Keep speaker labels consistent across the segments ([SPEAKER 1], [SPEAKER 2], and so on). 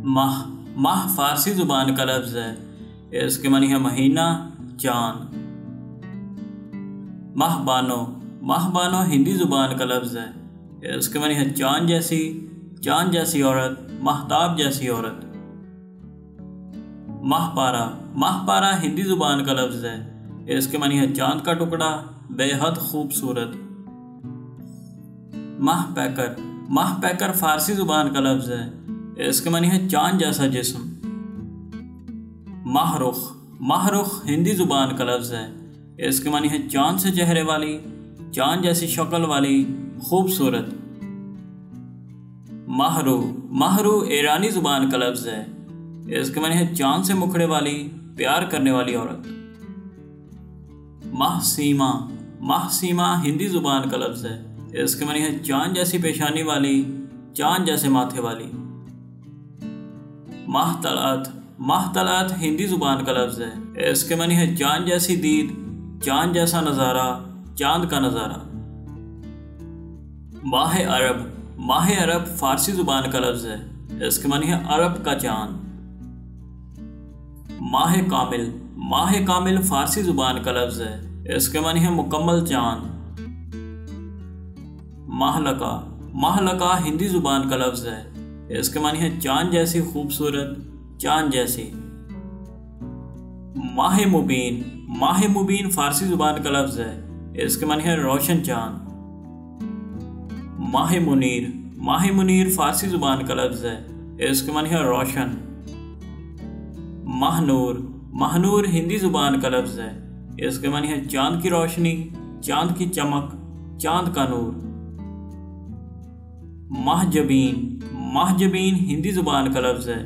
[SPEAKER 1] माह माह फारसी ज़ुबान का लफ्ज़ है। इसके मानी है महीना, चाँद। माहबानो हिंदी ज़ुबान का लफ्ज़ है। इसके मानी है चाँद जैसी औरत, महताब जैसी औरत। माहपारा हिंदी ज़ुबान का लफ्ज़ है। इसके मानी है चाँद का टुकड़ा, बेहद खूबसूरत। माहपैकर फारसी ज़ुबान का लफ्ज़ है। इसके मानी है चाँद जैसा जिस्म। माहरुख हिंदी ज़ुबान का लफ्ज़ है। इसके मानी है चाँद से चेहरे वाली, चाँद जैसी शक्ल वाली, खूबसूरत। महरू ईरानी ज़ुबान का लफ्ज़ है। इसके मानी है चाँद से मुखड़े वाली, प्यार करने वाली औरत। माहसीमा हिंदी ज़ुबान का लफ्ज़ है। इसके मानी है चाँद जैसी पेशानी वाली, चाँद जैसे माथे वाली। माहतलात हिंदी ज़ुबान का लफ्ज़ है। इसके मानी है चाँद जैसी दीद, चाँद जैसा नज़ारा, चाँद का नज़ारा। माह अरब फारसी ज़ुबान का लफ्ज़ है। इसके मानी है अरब का चाँद। माह कामिल फारसी ज़ुबान का लफ्ज़ है। इसके मानी है मुकम्मल चाँद। महलका हिंदी ज़ुबान का लफ्ज़ है। इसके मानी है चाँद जैसी खूबसूरत, चाँद जैसी। माह मुबीन फारसी ज़ुबान का लफ्ज़ है। इसके मानी है रोशन चाँद। माह मुनीर फारसी ज़ुबान का लफ्ज़ है। इसके मानी है रोशन। माहनूर हिंदी ज़ुबान का लफ्ज़ है। इसके मानी है चाँद की रोशनी, चाँद की चमक, चाँद का नूर। महजबीन हिंदी ज़ुबान का लफ्ज़ है।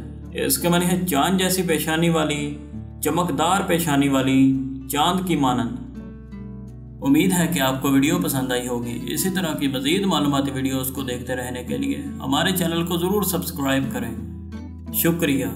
[SPEAKER 1] इसके मानी है चाँद जैसी पेशानी वाली, चमकदार पेशानी वाली, चाँद की मानंद। उम्मीद है कि आपको वीडियो पसंद आई होगी। इसी तरह की मज़ीद मालूमाती वीडियोज़ को देखते रहने के लिए हमारे चैनल को ज़रूर सब्सक्राइब करें। शुक्रिया।